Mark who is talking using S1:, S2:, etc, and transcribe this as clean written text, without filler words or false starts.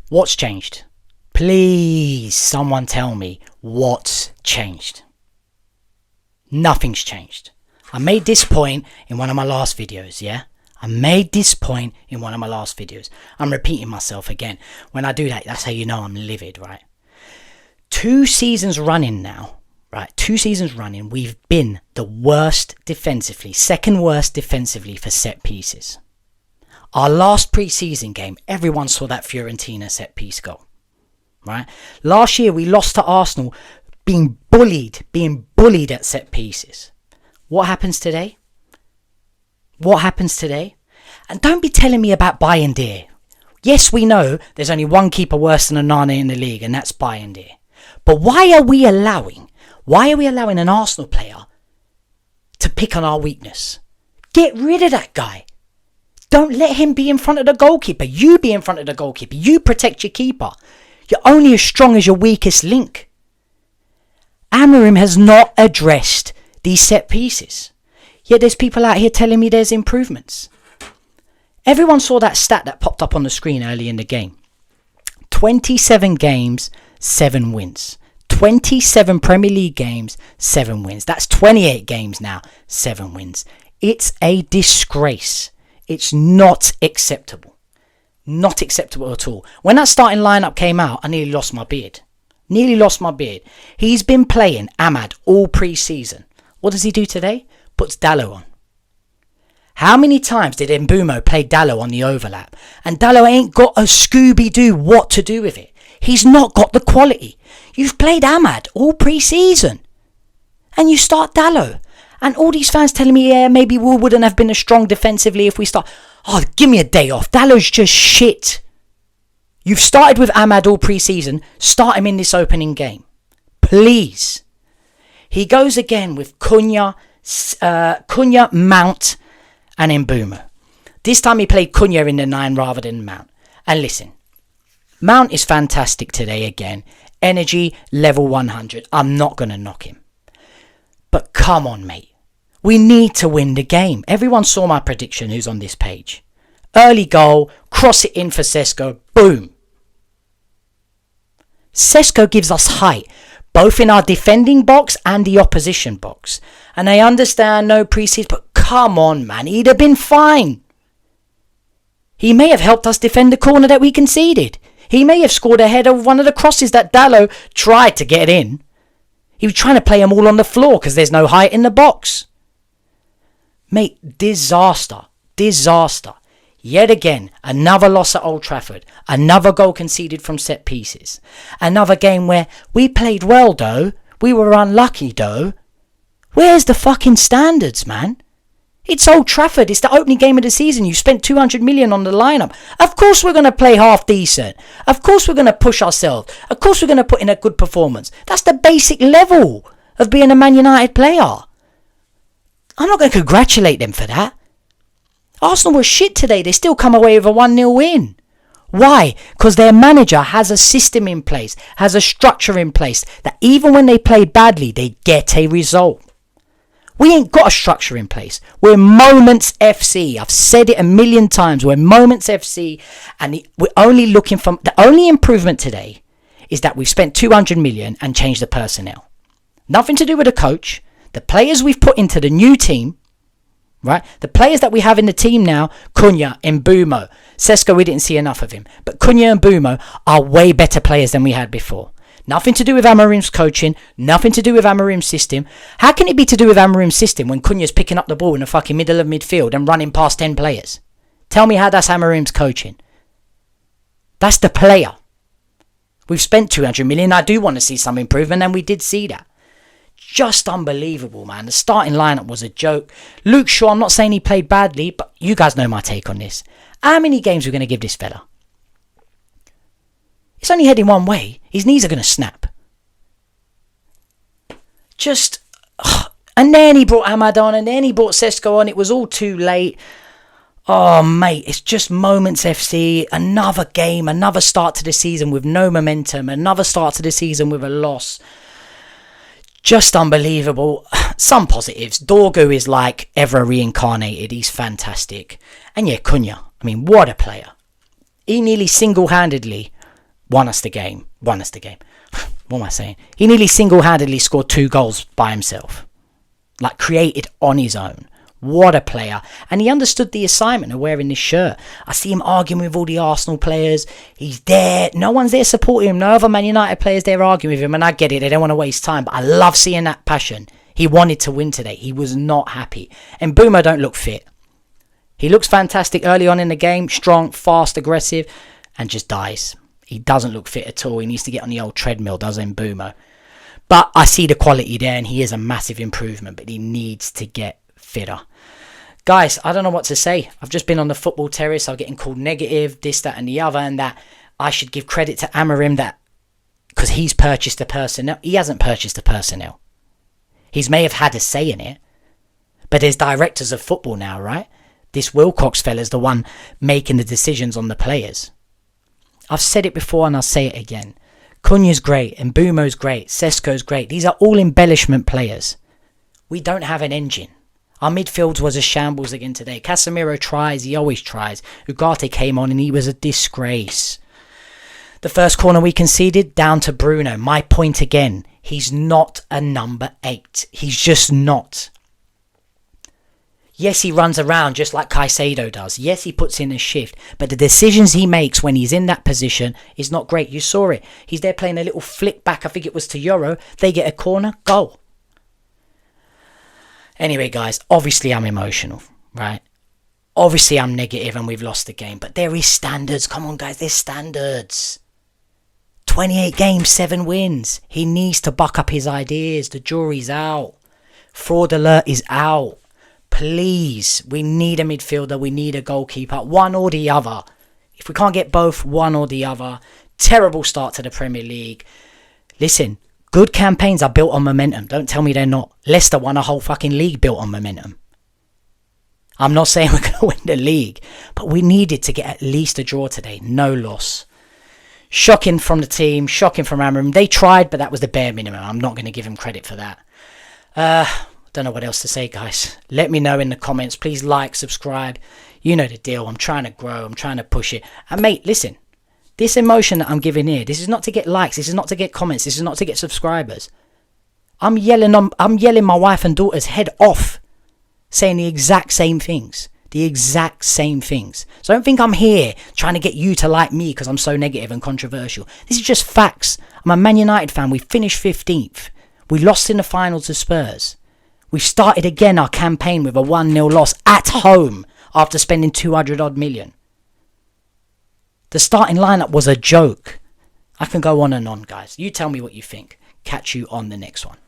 S1: What's changed? Please, someone tell me what's changed. Nothing's changed. I made this point in one of my last videos, yeah? I'm repeating myself again. When I do that, that's how you know I'm livid, right? 2 seasons running now, right? 2 seasons running, we've been the worst defensively, second worst defensively for set pieces. Our last pre-season game, everyone saw that Fiorentina set piece goal, right? Last year, we lost to Arsenal being bullied at set pieces. What happens today? And don't be telling me about Bayindir. Yes, we know there's only one keeper worse than Onana in the league, and that's Bayindir. But why are we allowing an Arsenal player to pick on our weakness? Get rid of that guy. Don't let him be in front of the goalkeeper. You be in front of the goalkeeper. You protect your keeper. You're only as strong as your weakest link. Amorim has not addressed these set pieces. Yet there's people out here telling me there's improvements. Everyone saw that stat that popped up on the screen early in the game. 27 games, 7 wins. 27 Premier League games, 7 wins. That's 28 games now, 7 wins. It's a disgrace. It's not acceptable. Not acceptable at all. When that starting lineup came out, I nearly lost my beard. He's been playing Ahmad all pre-season. What does he do today? Puts Dalot on. How many times did Mbumo play Dalot on the overlap? And Dalot ain't got a Scooby-Doo what to do with it. He's not got the quality. You've played Ahmad all pre-season. And you start Dalot. And all these fans telling me, yeah, maybe we wouldn't have been as strong defensively if we start. Oh, give me a day off. Dalot's just shit. You've started with Ahmad all pre-season. Start him in this opening game. Please. He goes again with Cunha, Mount and Mbumo. This time he played Cunha in the 9 rather than Mount. And listen, Mount is fantastic today again. Energy, level 100. I'm not going to knock him. But come on, mate. We need to win the game. Everyone saw my prediction who's on this page. Early goal, cross it in for Sesko, boom. Sesko gives us height, both in our defending box and the opposition box. And I understand no pre-season, but come on, man. He'd have been fine. He may have helped us defend the corner that we conceded. He may have scored ahead of one of the crosses that Dalot tried to get in. He was trying to play them all on the floor because there's no height in the box. Mate, disaster. Yet again, another loss at Old Trafford. Another goal conceded from set pieces. Another game where we played well, though. We were unlucky, though. Where's the fucking standards, man? It's Old Trafford. It's the opening game of the season. You spent 200 million on the lineup. Of course we're going to play half decent. Of course we're going to push ourselves. Of course we're going to put in a good performance. That's the basic level of being a Man United player. I'm not going to congratulate them for that. Arsenal were shit today. They still come away with a 1-0 win. Why? Because their manager has a system in place, has a structure in place, that even when they play badly, they get a result. We ain't got a structure in place. We're Moments FC. I've said it a million times. We're Moments FC, and we're only looking for... The only improvement today is that we've spent 200 million and changed the personnel. Nothing to do with the coach. The players we've put into the new team, right? The players that we have in the team now, Cunha, Mbumo. Sesko, we didn't see enough of him. But Cunha and Mbumo are way better players than we had before. Nothing to do with Amorim's coaching. Nothing to do with Amorim's system. How can it be to do with Amorim's system when Cunha's picking up the ball in the fucking middle of midfield and running past 10 players? Tell me how that's Amorim's coaching. That's the player. We've spent 200 million. I do want to see some improvement, and we did see that. Just unbelievable, man. The starting lineup was a joke. Luke Shaw, I'm not saying he played badly, but you guys know my take on this. How many games are we going to give this fella? It's only heading one way. His knees are going to snap. And then he brought Ahmad on, and then he brought Sesko on. It was all too late. Oh, mate, it's just Moments FC. Another game, another start to the season with no momentum. Another start to the season with a loss. Just unbelievable. Some positives. Dorgu is like ever reincarnated. He's fantastic. And yeah, Cunha. I mean, what a player. He nearly single-handedly Won us the game. Won us the game. What am I saying? He nearly single-handedly scored 2 goals by himself. Like, created on his own. What a player. And he understood the assignment of wearing this shirt. I see him arguing with all the Arsenal players. He's there. No one's there supporting him. No other Man United players there arguing with him. And I get it. They don't want to waste time. But I love seeing that passion. He wanted to win today. He was not happy. And Boomer don't look fit. He looks fantastic early on in the game. Strong, fast, aggressive. And just dies. He doesn't look fit at all. He needs to get on the old treadmill, doesn't Boomer? But I see the quality there. And he is a massive improvement. But he needs to get fitter. Guys, I don't know what to say. I've just been on the football terrace. I'm getting called negative, this, that and the other, and that I should give credit to Amorim that because he's purchased the personnel. He hasn't purchased the personnel. He may have had a say in it, but there's directors of football now, right? This Wilcox fella's the one making the decisions on the players. I've said it before and I'll say it again. Cunha's great, Mbumo's great, Sesko's great. These are all embellishment players. We don't have an engine. Our midfield was a shambles again today. Casemiro tries, he always tries. Ugarte came on and he was a disgrace. The first corner we conceded, down to Bruno. My point again, he's not a number 8. He's just not. Yes, he runs around just like Caicedo does. Yes, he puts in a shift. But the decisions he makes when he's in that position is not great. You saw it. He's there playing a little flick back. I think it was to Euro. They get a corner, goal. Anyway, guys, obviously I'm emotional, right? Obviously I'm negative and we've lost the game. But there is standards. Come on, guys, there's standards. 28 games, 7 wins. He needs to buck up his ideas. The jury's out. Fraud alert is out. Please, we need a midfielder. We need a goalkeeper. One or the other. If we can't get both, one or the other. Terrible start to the Premier League. Listen, good campaigns are built on momentum. Don't tell me they're not. Leicester won a whole fucking league built on momentum. I'm not saying we're going to win the league, but we needed to get at least a draw today. No loss. Shocking from the team. Shocking from Amorim. They tried, but that was the bare minimum. I'm not going to give him credit for that. Don't know what else to say, guys. Let me know in the comments. Please like, subscribe. You know the deal. I'm trying to grow. I'm trying to push it. And mate, listen. This emotion that I'm giving here, this is not to get likes. This is not to get comments. This is not to get subscribers. I'm yelling my wife and daughter's head off, saying the exact same things. The exact same things. So don't think I'm here trying to get you to like me because I'm so negative and controversial. This is just facts. I'm a Man United fan. We finished 15th. We lost in the final to Spurs. We've started again our campaign with a 1-0 loss at home after spending 200 odd million. The starting lineup was a joke. I can go on and on, guys. You tell me what you think. Catch you on the next one.